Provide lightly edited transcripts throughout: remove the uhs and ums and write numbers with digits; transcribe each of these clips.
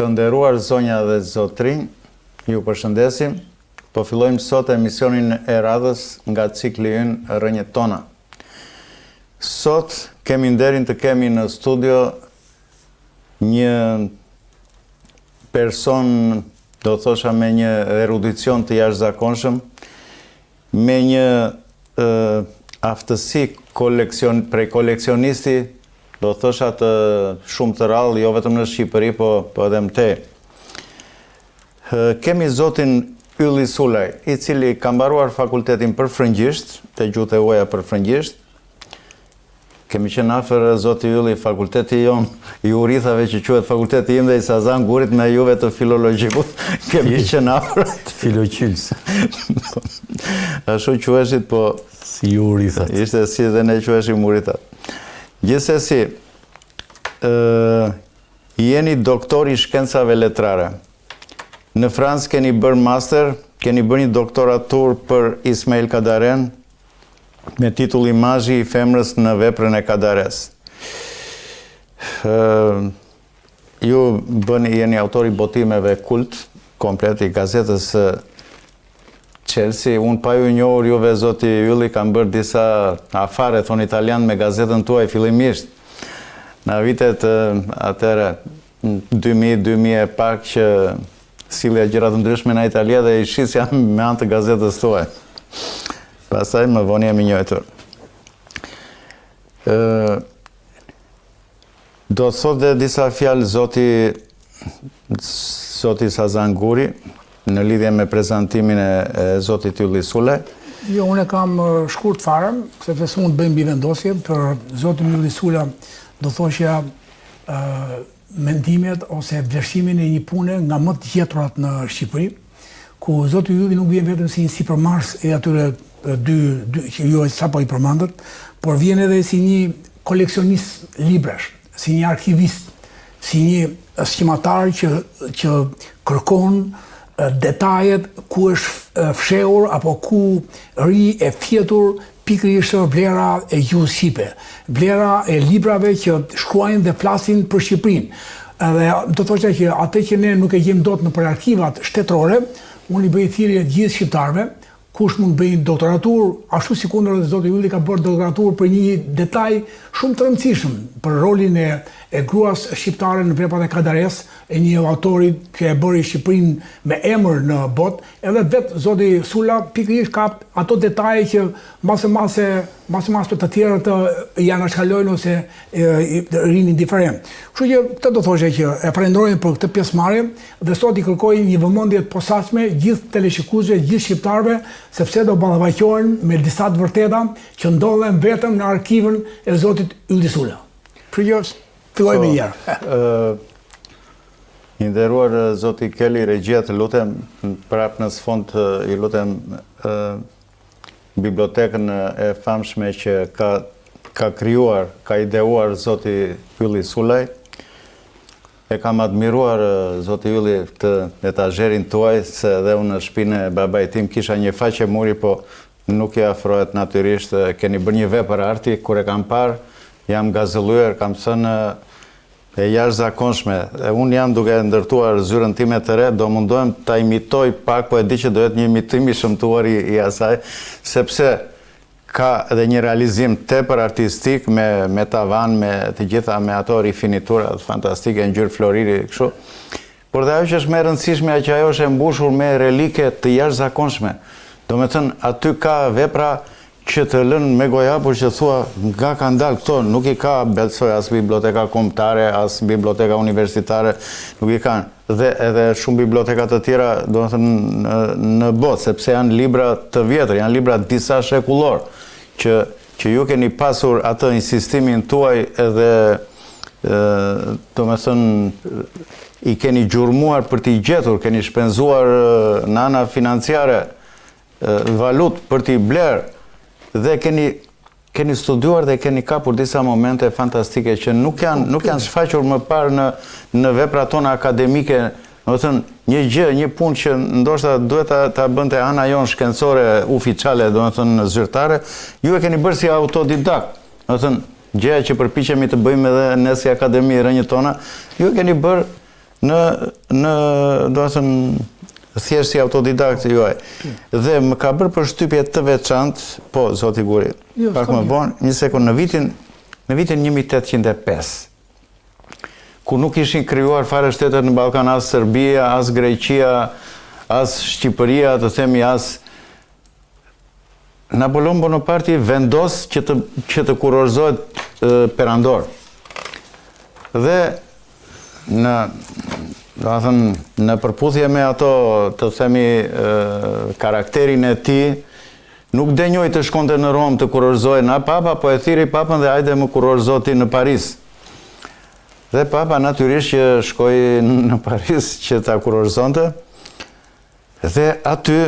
Të nderuar zonja dhe zotrinj, ju përshëndesim. Po fillojmë sot emisionin e radhës nga cikli ynë Rënjet tona. Sot kemi nderin të kemi në studio një person, do thosha, me një erudicion të jashtëzakonshëm, me një aftësi prej koleksionisti, do thosha të shumë të rallë, jo vetëm në Shqipëri, po edhe më tej. Kemi zotin Ylli Sulaj, i cili ka mbaruar fakultetin për frëngjisht, të gjuhët e huaja për frëngjisht. Kemi qenë afër zoti Ylli, fakulteti jon i urithave që quhet fakulteti im dhe i Sazan Gurit me juve të filologjikut. Kemi qenë afër. Filoqyls. Ashtu quheshit, po si ju urithat. Ishte si dhe ne quheshim urithat. Gjithsesi, jeni doktor i shkencave letrare. Në Francë keni bërë master, keni bërë një doktoratur për Ismail Kadaren me titull Imazhi i femrës në veprën e Kadares. Ju jeni autori botimeve kult, komplet i gazetës Chelsea. Unë pa ju njohur juve, zoti Ylli, kam bërë disa afare, thon italian, me gazetën tuaj fillimisht. Në vitet atëre, 2000 e pak që sillja gjëra të ndryshme në Italia dhe i shisja me anë të gazetës tuaj. Pastaj më vonë jemi njohur. Do të thotë disa fjalë zoti Sazan Guri në lidhje me prezantimin e zotit Ylli Sulaj. Jo, unë kam shkurt fare, sepse s'mund të bëjmë bivendosje për zotin Ylli Sulaj, do thoshja mendimet ose vlerësimin e një pune nga më të gjeturat në Shqipëri, ku zoti Ylli nuk vjen vetëm si një sipërmarrës e atyre dy që ju sapo i përmendët, por vjen edhe si një koleksionist libresh, si një arkivist, si një skimatar që kërkon detajet ku është fshehur apo ku ri e fjetur pikërisht vlera e gjuhës shqipe, vlera e librave që shkruajnë dhe flasin për Shqipërinë. Edhe do të thoshte që atë që ne nuk e gjejmë dot nëpër arkivat shtetërore, unë i bëj thirrje gjithë shqiptarëve, kush mund bëjnë doktoratur, ashtu si kundër dhe zoti Ylli ka bërë doktoratur për një detaj shumë të rëndësishëm për rolin e gruas shqiptare në veprat e Kadares, e një autori që e bëri Shqipërinë me emër në botë, edhe vetë zoti Sula pikërisht ka ato detaje që mase të tjerët janë shkalojnë ose rinë indiferent. Kështu që këtë do thoshe që e falenderojmë për këtë pjesëmarrje dhe sot i kërkoj një vëmendje të posaçme gjithë teleshikuesve, gjithë shqiptarëve, sepse do ballafaqohen me disa të vërteta që ndodhen vetëm në arkivën e zotit Ylli Sulaj. Kështu që fillojmë një herë. I nderuar zoti Kelly Regjia, të lutem prap në sfond, i lutem bibliotekën e famshme që ka krijuar, ka ideuar zoti Ylli Sulaj. E kam admiruar zoti Ylli këtë etazherin tuaj, se edhe unë në shtëpinë e babait tim kisha një faqe muri, po nuk i afrohet natyrisht. Keni bërë një vepër arti, kur e kam parë, jam gazëlluar, kam thënë e jashtëzakonshme. Unë jam duke ndërtuar zyrën time të re, do mundohem ta imitoj pak, po e di që do jetë një imitim i shëmtuar i asaj, sepse ka edhe një realizim tepër artistik me tavan, me të gjitha, me ato rifinitura fantastike, ngjyrë floriri, kështu. Por dhe ajo që është më e rëndësishme që ajo është e mbushur me relike të jashtëzakonshme. Do me thënë, aty ka vepra që të lënë me gojapur që thua nga ka ndalë këto, nuk i ka Belçoj as biblioteka kombëtare, as biblioteka universitare, nuk i kanë. Dhe edhe shumë biblioteka të tjera, do të thënë, në botë, sepse janë libra të vjetër, janë libra disa shekullor, që ju keni pasur atë insistimin tuaj edhe, do me thënë, i keni gjurmuar për t'i gjetur, keni shpenzuar në ana financiare, valut për t'i blerë, dhe keni studiuar dhe keni kapur disa momente fantastike që nuk janë shfaqur më parë në veprat tona akademike. Do të thënë, një gjë, një punë që ndoshta duhet ta bënte ana jonë shkencore oficiale, do të thënë zyrtare, ju e keni bërë si autodidakt. Do të thënë, gjëja që përpiqemi të bëjmë edhe ne si Akademi e Rënjët tona, ju e keni bërë në do të thënë thjesht si autodidakt juaj. Dhe më ka bërë përshtypje të veçantë, po zoti Guri. Pak më vonë, një sekond, në vitin 1805, ku nuk ishin krijuar fare shtetet në Ballkan, as Serbia, as Greqia, as Shqipëria, të themi as Napoleon Bonaparte vendos që të kurorzohet perandor. Dhe në përputhje me ato, të themi, karakterin e tij, nuk denjoj të shkonte në Rom të kurorzohej na papa, po e thiri papën dhe hajde më kurorzo ti në Paris. Dhe papa natyrisht që shkoi në Paris që ta kurorzonte. Dhe aty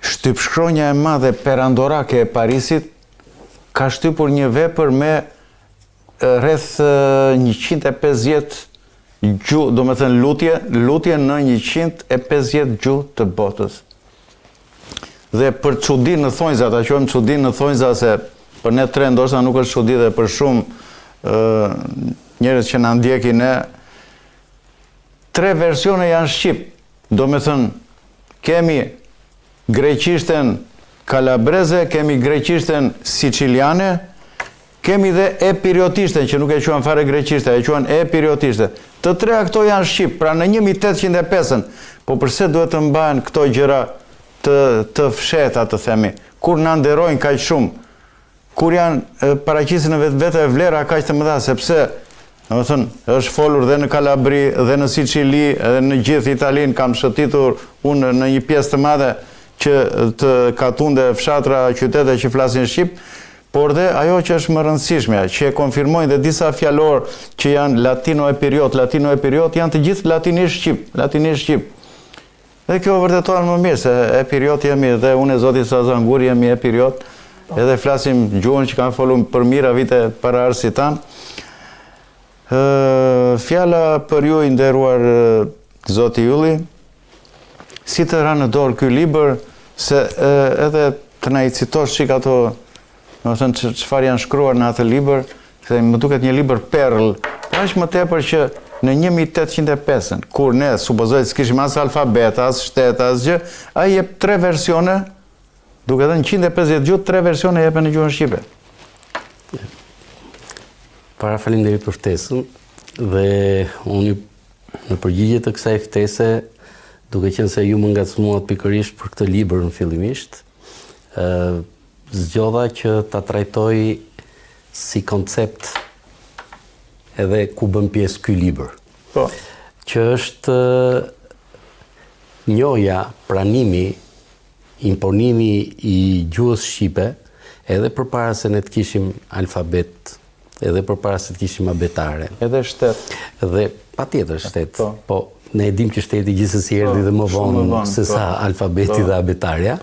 shtypshkronja e madhe perandorake e Parisit ka shtypur një vepër me rreth 150 gjuhë, do me thënë lutje në 150 gjuhë të botës. Dhe për çudi në thonjza, ta quajmë çudi në thonjza, se për ne tre ndoshta nuk është çudi dhe për shumë njerëz që na ndjekin ne, 3 versione janë shqip. Do me thënë, kemi greqishten kalabreze, kemi greqishten siciliane, kemi dhe epiriotishten, që nuk e quajnë fare greqishte, e quajnë epiriotishte. Të 3 këto janë shqip, pra në 1805-ën. Po përse duhet të mbahen këto gjëra të fsheta, të themi, kur na nderojnë kaq shumë, kur janë paraqisin në vetë vlera kaq të mëdha, sepse është folur dhe në Kalabri, dhe në Sicili, dhe në gjithë Italinë, kam shëtitur unë në një pjesë të madhe që të katunde fshatra qytete që flasin shqip, por dhe ajo që është më rëndësishme, që e konfirmojnë dhe disa fjalor që janë latino-epiriot janë të gjithë latinisht shqip. Dhe kjo vërtetohet më mirë, se epiriot jemi dhe unë e zoti Sazan Guri jemi epiriot, edhe flasim gjuhën që kanë folur për mira vite para arsit tanë. Fjala për ju i nderuar zoti Ylli, si të ra në dorë ky libër, se edhe të na i citosh çik ato, domethënë çfarë janë shkruar në atë libër, se më duket një libër perl, aq më tepër që në 1805-ën, kur ne supozoj të s'kishim as alfabet, as shtet, as gjë, ai jep 3 versione, duke dhënë 150 gjuhë, 3 versione jepen në gjuhën shqipe. Para faleminderit për ftesën, dhe unë në përgjigje të kësaj ftese, duke qenë se ju më ngacmuat pikërisht për këtë libër në fillimisht, zgjodha që ta trajtoj si koncept edhe ku bën pjesë ky libër. Po. Që është njoja, pranimi, imponimi i gjuhës shqipe, edhe përpara se ne të kishim alfabet, edhe përpara se të kishim abetare. Edhe shtet. Edhe patjetër shtet. Po, ne e dim që shteti gjithsesi erdhi dhe më vonë se sa alfabeti dhe abetarja.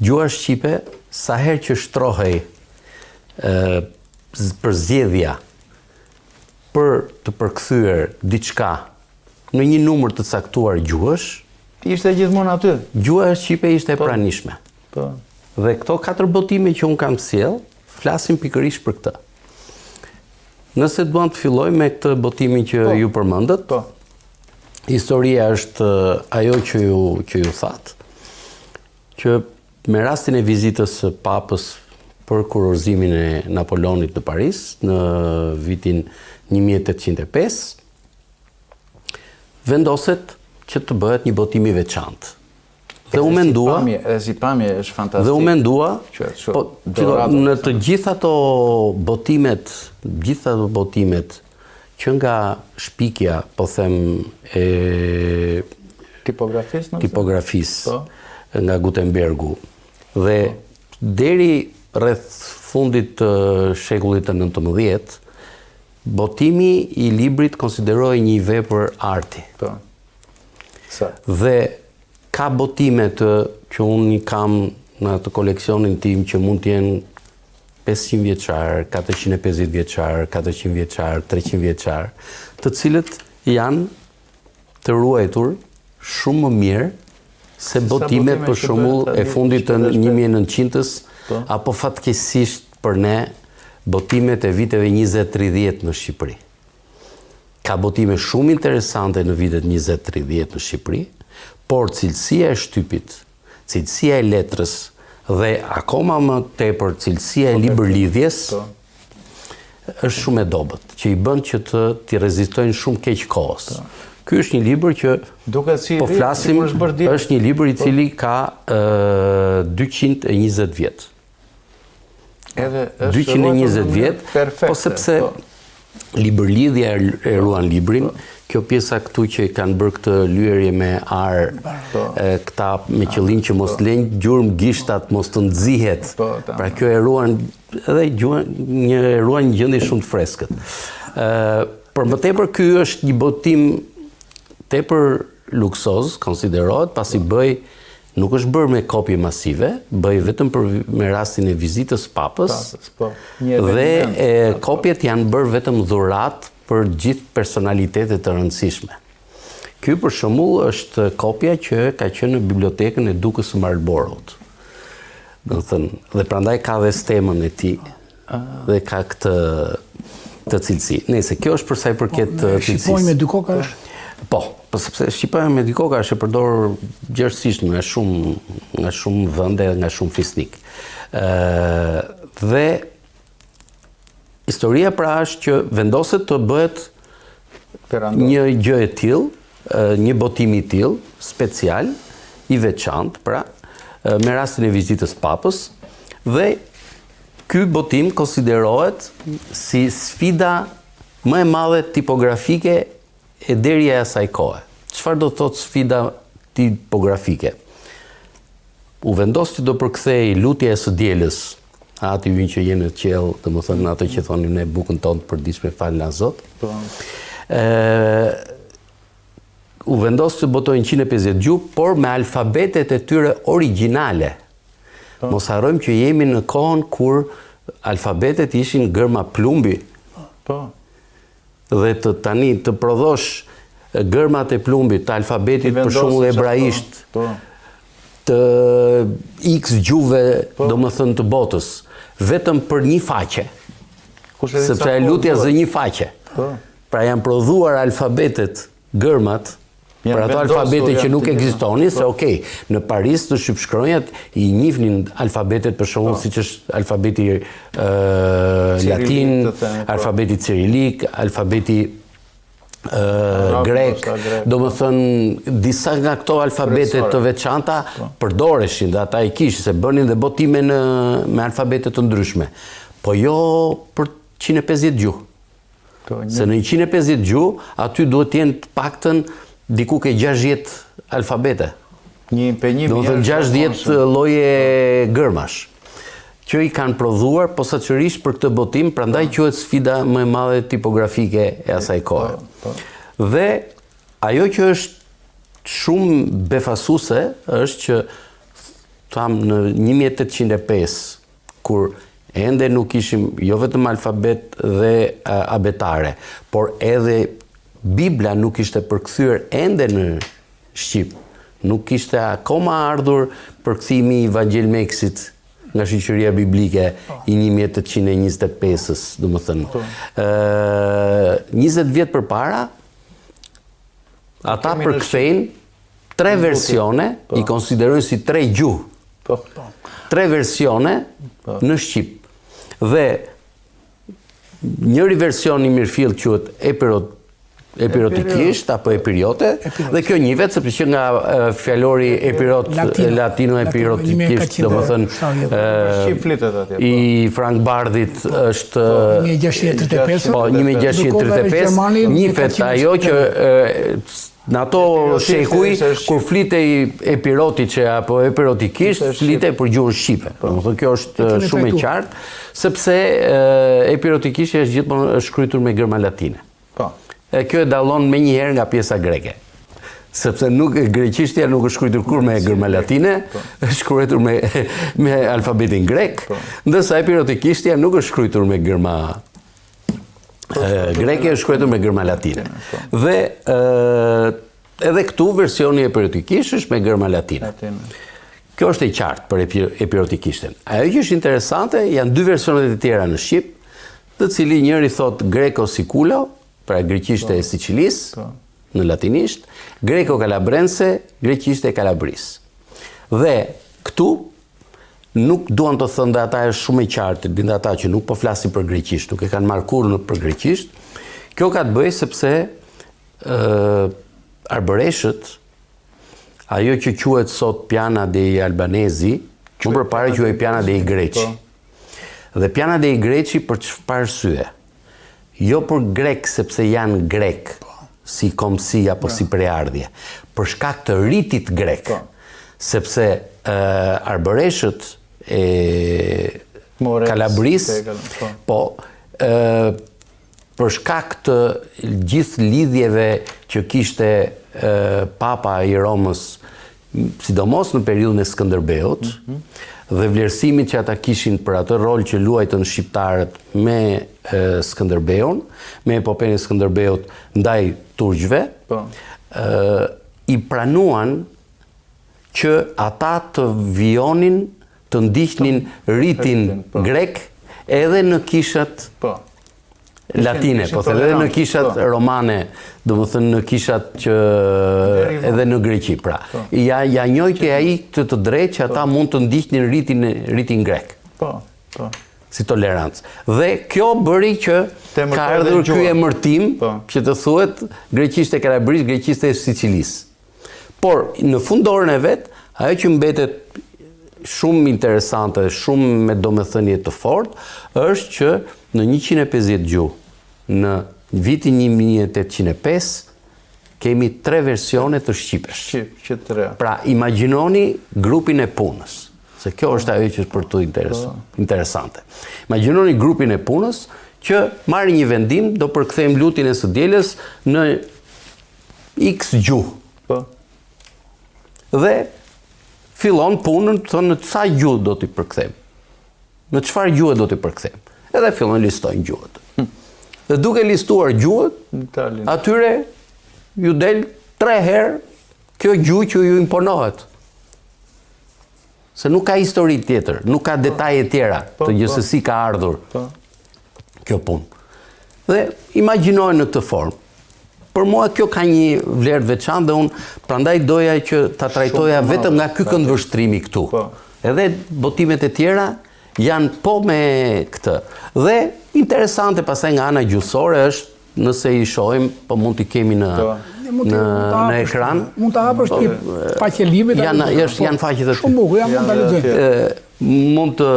Gjuha shqipe, sa herë që shtrohej për zgjedhja për të përkthyer diçka në një numër të caktuar gjuhësh, ishte gjithmonë aty. Gjuha shqipe ishte e pranishme. Po. Dhe këto 4 botime që un kam sjell, flasin pikërisht për këtë. Nëse duam të filloj me këtë botimin që ju përmendët, historia është ajo që ju thatë, që me rastin e vizitës së papës për kurorzimin e Napoleonit në Paris në vitin 1805, vendoset që të bëhet një botim i veçantë. Dhe u mendua, si pamje është fantastik. Dhe u mendua, në të gjitha ato botimet, që nga shpikja, po them, e tipografisë nga Gutenbergu, dhe deri rreth fundit të shekullit të 19, botimi i librit konsiderohej një vepër arti. Dhe ka botime që unë kam në atë koleksionin tim që mund të jenë 500 vjeçar, 450 vjeçar, 400 vjeçar, 300 vjeçar, të cilët janë të ruajtur shumë më mirë se botimet për shembull e fundit të 1900-s, apo fatkeqësisht për ne botimet e viteve 20-30 në Shqipëri. ka botime shumë interesante në vitet 20-30 në Shqipëri, por cilësia e shtypit, cilësia e letrës dhe akoma më tepër cilësia e libërlidhjes është shumë e dobët, që i bën që t'i rezistojnë shumë keq kohës. Ky është një libër që po flasim, është një libër i cili ka 220 vjet. Edhe 220 vjet, po sepse libërlidhja e ruan librin, kjo pjesa këtu që kanë bërë këtë lyerje me ar, këta me qëllim që mos lënë gjurmë gishtat, mos të nxihet. Pra kjo e ruan edhe ruan një gjendje shumë të freskët. Por më tepër ky është një botim tepër luksoz, konsiderohet, pasi nuk është bërë me kopje masive, bëj vetëm me rastin e vizitës papës, dhe kopjet janë bërë vetëm dhurat për gjithë personalitetet të rëndësishme. Ky për shembull është kopja që ka qenë në bibliotekën e Dukës së Marlborough. Dhe prandaj ka dhe stemën e tij dhe ka këtë cilësi. Nëse kjo është për sa i përket cilësisë. Shqipojmë me dy koka është? Po, sepse shqipojmë me dy koka është e përdorur gjerësisht nga shumë vende dhe nga shumë fisnik. Dhe historia pra është që vendoset të bëhet një gjë e tillë, një botim i tillë, special, i veçantë, pra, me rastin e vizitës papës, dhe ky botim konsiderohet si sfida më e madhe tipografike e deri e asaj kohe. Çfarë do thotë sfida tipografike? U vendos që do përkthej Lutja e së dielës, ati ju që jenë në qelë, dhe më thënë ato që thonim ne bukën tonë të përditshme falë nga Zot. U vendos që botojnë 150 gjuhë, por me alfabetet e tyre origjinale. Mos harrojmë që jemi në kohën kur alfabetet ishin gërma plumbi. Dhe tani të prodhosh gërmat e plumbit, të alfabetit për shembull hebraisht, të X gjuhëve, domethënë të botës, vetëm për një faqe. Sepse e lutja zë një faqe. Pra janë prodhuar alfabetet, gërmat, për ato alfabete që nuk ekzistonin, se okej, në Paris të shqipshkronjat i njihnin alfabetet për shembull siç është alfabeti latin, alfabeti cirilik, alfabeti grek, domethënë disa nga këto alfabete të veçanta përdoreshin dhe ata i kishin se bënin dhe botime me alfabete të ndryshme. Po jo për 150 gjuhë. Se në 150 gjuhë aty duhet të jenë të paktën diku ke 60 alfabete. Do të 60 lloje gërmash që i kanë prodhuar posaçërisht për këtë botim, prandaj quhet sfida më e madhe tipografike e asaj kohe. Dhe ajo që është shumë befasuese është që tham në 1805 kur ende nuk ishim jo vetëm alfabet dhe abetare, por edhe Bibla nuk ishte përkthyer ende në Shqip. Nuk ishte akoma ardhur përkthimi i Evangel Meksit nga shoqëria biblike i 1825-s, domethënë. 20 vjet përpara ata përkthejnë 3 versione, i konsiderojnë si 3 gjuhë. 3 versione në Shqip. Dhe njëri version i mirëfill quhet epirotikisht apo epiriote, dhe kjo njihet sepse që nga fjalori epirot latino epirotikisht, domethënë i Frank Bardhit është 1635. Po 1635 njihet ajo që në ato shekuj, kur flitej epirotice apo epirotikisht, flitej për gjuhën shqipe. Domethënë kjo është shumë e qartë, sepse epirotikisht është gjithmonë shkruar me gërma latine. Kjo e dallon menjëherë nga pjesa greke. Sepse greqishtja nuk është shkruar kur me gërma latine, është shkruar me alfabetin grek, ndërsa epirotikishtja nuk është shkruar me gërma greke, është shkruar me gërma latine. Dhe edhe këtu versioni epirotikisht është me gërma latine. Kjo është e qartë për epirotikishten. Ajo që është interesante janë 2 versionet e tjera në Shqip, të cili njëri thot Greko Sikulo pra greqishte e Sicilisë, në latinisht, greko-kalabrense, greqishte e Kalabrisë. Dhe këtu, nuk duan të thënë dhe ata e shumë e qartë, dinda ata që nuk po flasin për greqisht, nuk e kanë marrë kurrë për greqisht. Kjo ka të bëjë sepse arbëreshët, ajo që quhet sot Piana dei Albanesi, më përpara quhej Piana dei Greci. Dhe Piana dei Greci për çfarë arsye? Jo për grek sepse janë grek, si komsi apo si preardhje, për shkak të ritit grek, sepse arbëreshët e Kalabrisë, për shkak të gjithë lidhjeve që kishte Papa i Romës, sidomos në periudhën e Skënderbeut, dhe vlerësimit që ata kishin për atë rol që luajtën shqiptarët me Skënderbeun, me epopenë e Skënderbeut ndaj turqve, i pranuan që ata të vijonin, të ndiqnin ritin grek edhe në kishat latine, po edhe në kishat romane, do më thënë në kishat që edhe në Greqi, pra. Ja njojti ai të drejtë që ata mund të ndiqnin ritin grek. Si tolerancë. Dhe kjo bëri që ka ardhur ky emërtim që të thuhet greqishte e Kalabrisë, greqishte e Sicilisë. Por në fundorën e vet, ajo që mbetet shumë interesante, shumë me domethënie të fortë, është që në 150 gjuhë, në vitin 1805, kemi 3 versione të shqipesh. Pra, imagjinoni grupin e punës, se kjo është ajo që është për tu interesante. Imagjinoni grupin e punës që marrë një vendim, do përkthejmë lutin e së dielës në X gjuhë. Dhe fillon punën, thonë në sa gjuhë do t'i përkthejmë. Në çfarë gjuhë do t'i përkthejmë. Edhe fillon listojnë gjuhët. Dhe duke listuar gjuhët, atyre ju del 3 herë kjo gjuhë që ju imponohet. Se nuk ka histori tjetër, nuk ka detaje tjera të gjë se si ka ardhur kjo punë. Dhe imagjinojnë në këtë formë. Për mua kjo ka një vlerë veçantë dhe unë prandaj doja që ta trajtoja vetëm nga ky këndvështrimi këtu. Edhe botimet e tjera janë po me këtë. Dhe interesante pastaj nga ana gjuhësore është, nëse i shohim, po mund t'i kemi në ekran. Mund ta hapësh ti faqe librit. Janë faqet e shumë bukur, mund ta lexoj. Mund të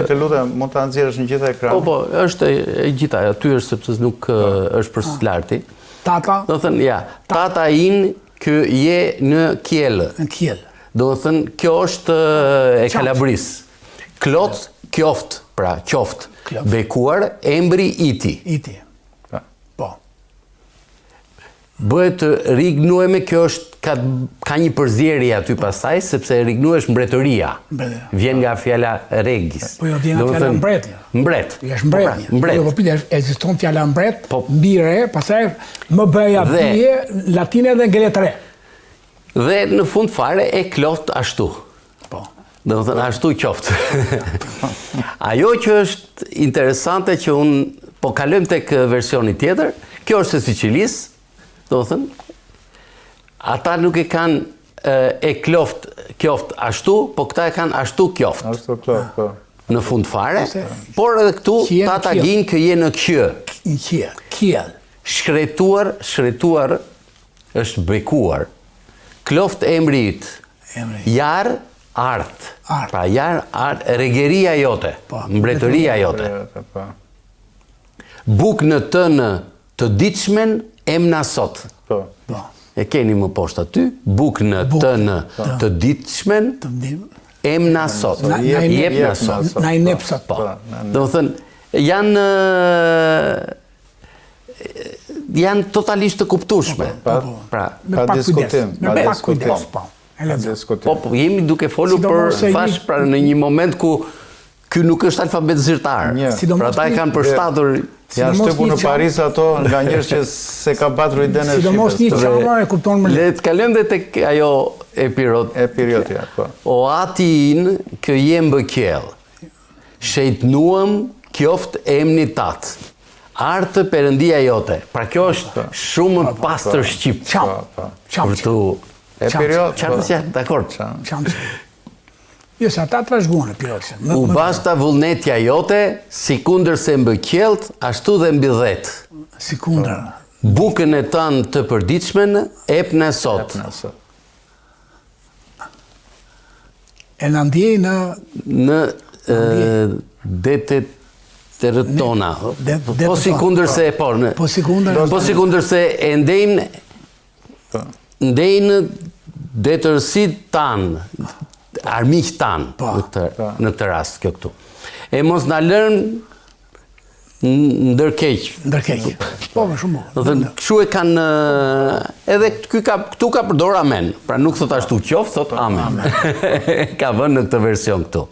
të lutem, mund ta nxjerrësh në gjithë ekran. Po, është e gjitha, aty është sepse nuk është për larti. Tata? Do thënë, ja, tata in kë je në kjellë. Në kjellë. Do thënë, kjo është e Kalabrisë. Klot, kjoft, pra, qoft. Bekuar, embri iti. Iti. Po. Bëhet rignueme, kjo është, ka një përzierje aty pastaj, sepse rignuesh mbretëria. Vjen nga fjala regis. Po jo, vjen nga fjala mbret. Mbret. Është mbret. Jo, po pyet, ekziston fjala mbret, mbire, pastaj më bëja bie, latine dhe ngele 3. Dhe në fund fare e kloft ashtu. Po. Do të thënë ashtu qoftë. Ajo që është interesante që unë po kalojmë tek versioni tjetër, kjo është e Sicilisë, do të thënë, ata nuk e kanë e kjoft ashtu, po këta e kanë ashtu kjoft. Ashtu kloft, po. Në fund fare, por edhe këtu tata gjinë kë je në kjë. Në kjë, kjell. Shkretuar është bekuar. Kloft emri yt. Jar art. Pra jar art, regeria jote, mbretëria jote. Buk në të në të ditëshmen emna sot. E keni më poshtë aty, buk në të në të ditëshmen emna sot. Jep në sot. Na i nep sot. Do të thënë, janë totalisht të kuptueshme. Pra, pa diskutim. Me pak kujdes, po. Po, jemi duke folur për fash pra në një moment ku ky nuk është alfabet zyrtar. Pra ata e kanë përshtatur. Janë shtypur në Paris ato nga njerëz që se ka patur idenë e Shqipërisë. Sidomos një çamar e kupton më lehtë. Le të kalojmë dhe tek ajo epirotja, po. O ati in kë jem bë kjell. Shejtnuam kjoft emni tat. Artë perëndia jote. Pra kjo është shumë pastër shqip. Për tu... E period... Qartësja, dakord. Jo, se ata trashëguan e periodin. U basta vullnetja jote, si kundër se mbë qelt, ashtu dhe mbi dhet. Si kundër. Bukën e tanë të përditshmen, epna sot. E në ndjej në... Në detet të rëtona. Po si kundër se... Po si kundër se e ndejnë detërësit tanë, armiq tanë në këtë rast kjo këtu. E mos në lërnë ndërkeq. Po, më shumë. Kështu e kanë... Edhe këtu ka përdor amen. Pra nuk thot ashtu qoftë, thot amen. Ka vënë në këtë version këtu.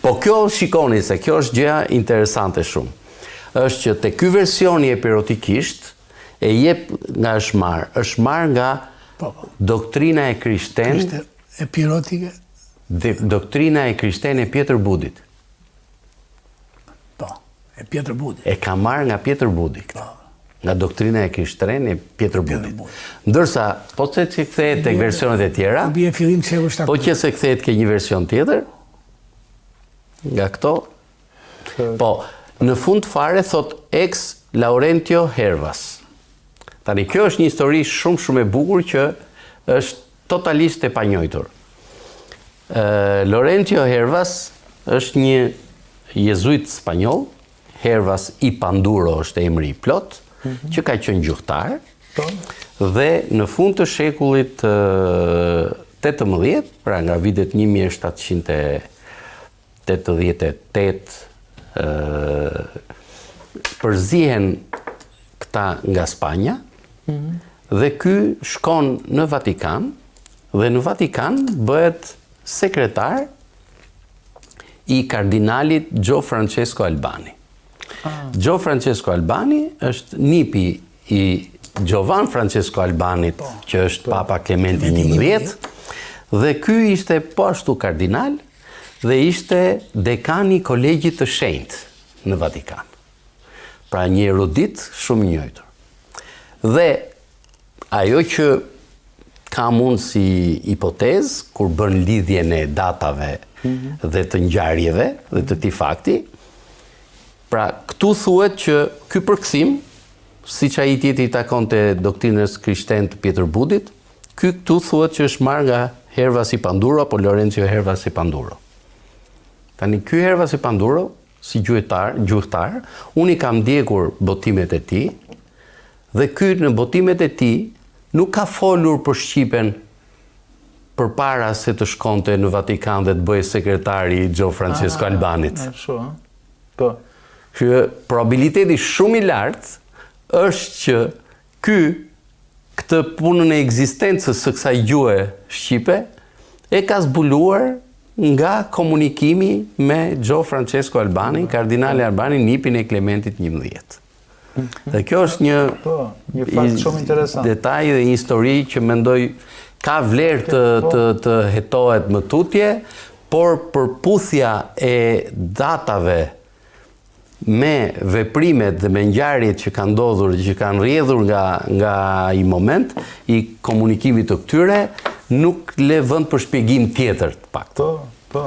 Po kjo shikoni se kjo është gjëja interesante shumë. Është që te ky versioni epirotikisht e jep nga është marrë nga doktrina e krishten. Epirotike? Doktrina e krishten e Pjetër Budit. E Pjetër Budi. E ka marrë nga Pjetër Budi këtë. Nga doktrina e krishten e Pjetër Budit. Ndërsa, po që kthehet tek versionet e tjera, po që se kthehet ke një version tjetër, nga këto, po, në fund fare thot ex Laurentio Hervas. Tani, kjo është një histori shumë e bukur që është totalisht e panjohur. Laurentio Hervas është një jezuit spanjoll, Hervas i Panduro është emri i plot, që ka qenë gjuhtar, dhe në fund të shekullit 18, pra nga vitet 1788, përzihen këta nga Spanja, dhe ky shkon në Vatikan, dhe në Vatikan bëhet sekretar i kardinalit Gio Francesco Albani. Gio Francesco Albani është nipi i Giovan Francesco Albanit, që është Papa Clementi XI, dhe ky ishte po ashtu kardinal dhe ishte dekani i kolegjit të shenjtë në Vatikan. Pra një erudit shumë i njohur. Dhe ajo që ka mund si hipotezë, kur bën lidhjen e datave dhe të ngjarjeve dhe të këtij fakti, pra këtu thuhet që ky përkthim, siç ai tjetri i takonte doktrinës krishten të Pjetër Budit, këtu thuhet që është marrë nga Hervas i Panduro apo Lorenzo Hervas i Panduro. Tani ky Hervas i Panduro, si gjuhtar, unë i kam ndjekur botimet e tij, dhe ky në botimet e tij nuk ka folur për Shqipen përpara se të shkonte në Vatikan dhe të bëjë sekretari i Gio Francesco Albanit. Që probabiliteti shumë i lartë është që këtë punën e ekzistencës së kësaj gjuhe shqipe e ka zbuluar nga komunikimi me Gio Francesco Albani, kardinali Albani, nipin e Klementit XI. Dhe kjo është një fakt shumë interesant. Detaj dhe një histori që mendoj ka vlerë të hetohet më tutje, por përputhja e datave me veprimet dhe me ngjarjet që kanë ndodhur, që kanë rrjedhur nga i moment i komunikimit të këtyre, nuk le vend për shpjegim tjetër të paktë. Po.